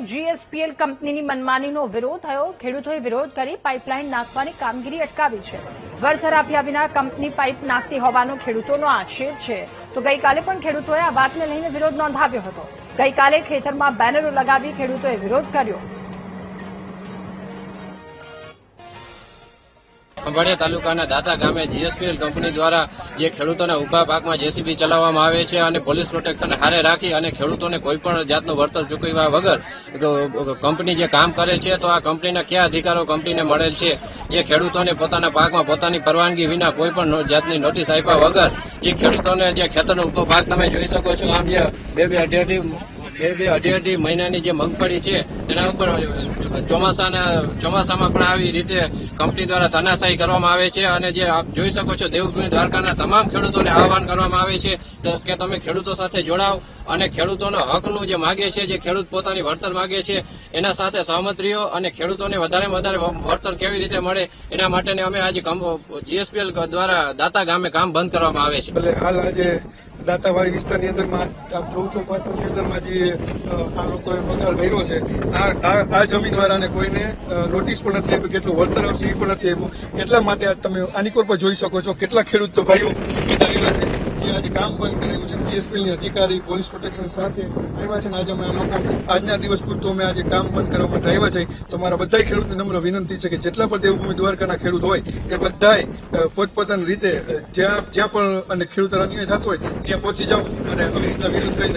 GSPL કંપનીની મનમાનીનો વિરોધ થયો। ખેડૂતોએ વિરોધ કરી પાઇપલાઇન નાખવાની કામગીરી અટકાવી છે। વળતર આપ્યા વિના કંપની પાઇપ નાખતી હોવાનો ખેડૂતોનો આક્ષેપ છે। તો ગઈકાલે પણ ખેડૂતોએ આ વાતને લઈને વિરોધ નોંધાવ્યો હતો। ગઈકાલે ખેતરમાં બેનરો લગાવી ખેડૂતોએ વિરોધ કર્યો। ખંભાળિયા તાલુકાના દાતા ગામે GSPL કંપની દ્વારા જે ખેડૂતોના ઉભા પાકમાં JCB ચલાવવામાં આવે છે અને પોલીસ પ્રોટેક્શન હારે રાખી અને ખેડૂતોને કોઈ પણ જાતનું વળતર ચૂકવ્યા વગર કંપની જે કામ કરે છે, તો આ કંપનીના કયા અધિકારો કંપનીને મળેલ છે? જે ખેડૂતોને પોતાના પાકમાં પોતાની પરવાનગી વિના કોઈ પણ જાતની નોટિસ આપ્યા વગર જે ખેડૂતોને જે ખેતરનો ઉભો પાક તમે જોઈ શકો છો, આમ જે બે અઢી મહિનાની જે મગફળી છે તેના ઉપર ચોમાસામાં પણ આવી રીતે કંપની દ્વારા તાનાશાહી કરવામાં આવે છે। અને જે આપ જોઈ શકો છો, દેવભૂમિ દ્વારકાના તમામ ખેડૂતોને આહવાન કરવામાં આવે છે કે તમે ખેડૂતો સાથે જોડાઓ અને ખેડૂતોનો હકનું જે માગે છે, જે ખેડૂત પોતાની વળતર માગે છે એના સાથે સહમત રહ્યો અને ખેડૂતોને વધારેમાં વધારે વળતર કેવી રીતે મળે એના માટે અમે આજે GSPL દ્વારા દાતા ગામે કામ બંધ કરવામાં આવે છે। દાતાવાડી વિસ્તારની અંદરમાં આપ જોઉં છો પાછળની અંદરમાં જે આ લોકોએ બગાડ કર્યો છે, આ જમીનવાળાને કોઈને નોટિસ પણ નથી આપી, કેટલું વળતર આવશે એ પણ નથી આપ્યું। એટલા માટે તમે આની પર જોઈ શકો છો કેટલા ખેડૂત ભાઈઓ આવ્યા છે જે આજે કામ બંધ કરેલું છે। GSPLની અધિકારી પોલીસ પ્રોટેક્શન સાથે આવ્યા છે અને આજે અમે આ લોકો આજના દિવસ પૂરતું અમે આજે કામ બંધ કરવા માટે આવ્યા છે। તો મારા બધા ખેડૂતને નમ્ર વિનંતી છે કે જેટલા પણ દેવભૂમિ દ્વારકાના ખેડૂત હોય એ બધાય પોતપોતાની રીતે જ્યાં પણ અને ખેડૂતો અન્યાય થતો હોય ત્યાં પહોંચી જાઓ અને આવી રીતના વિરોધ કરીને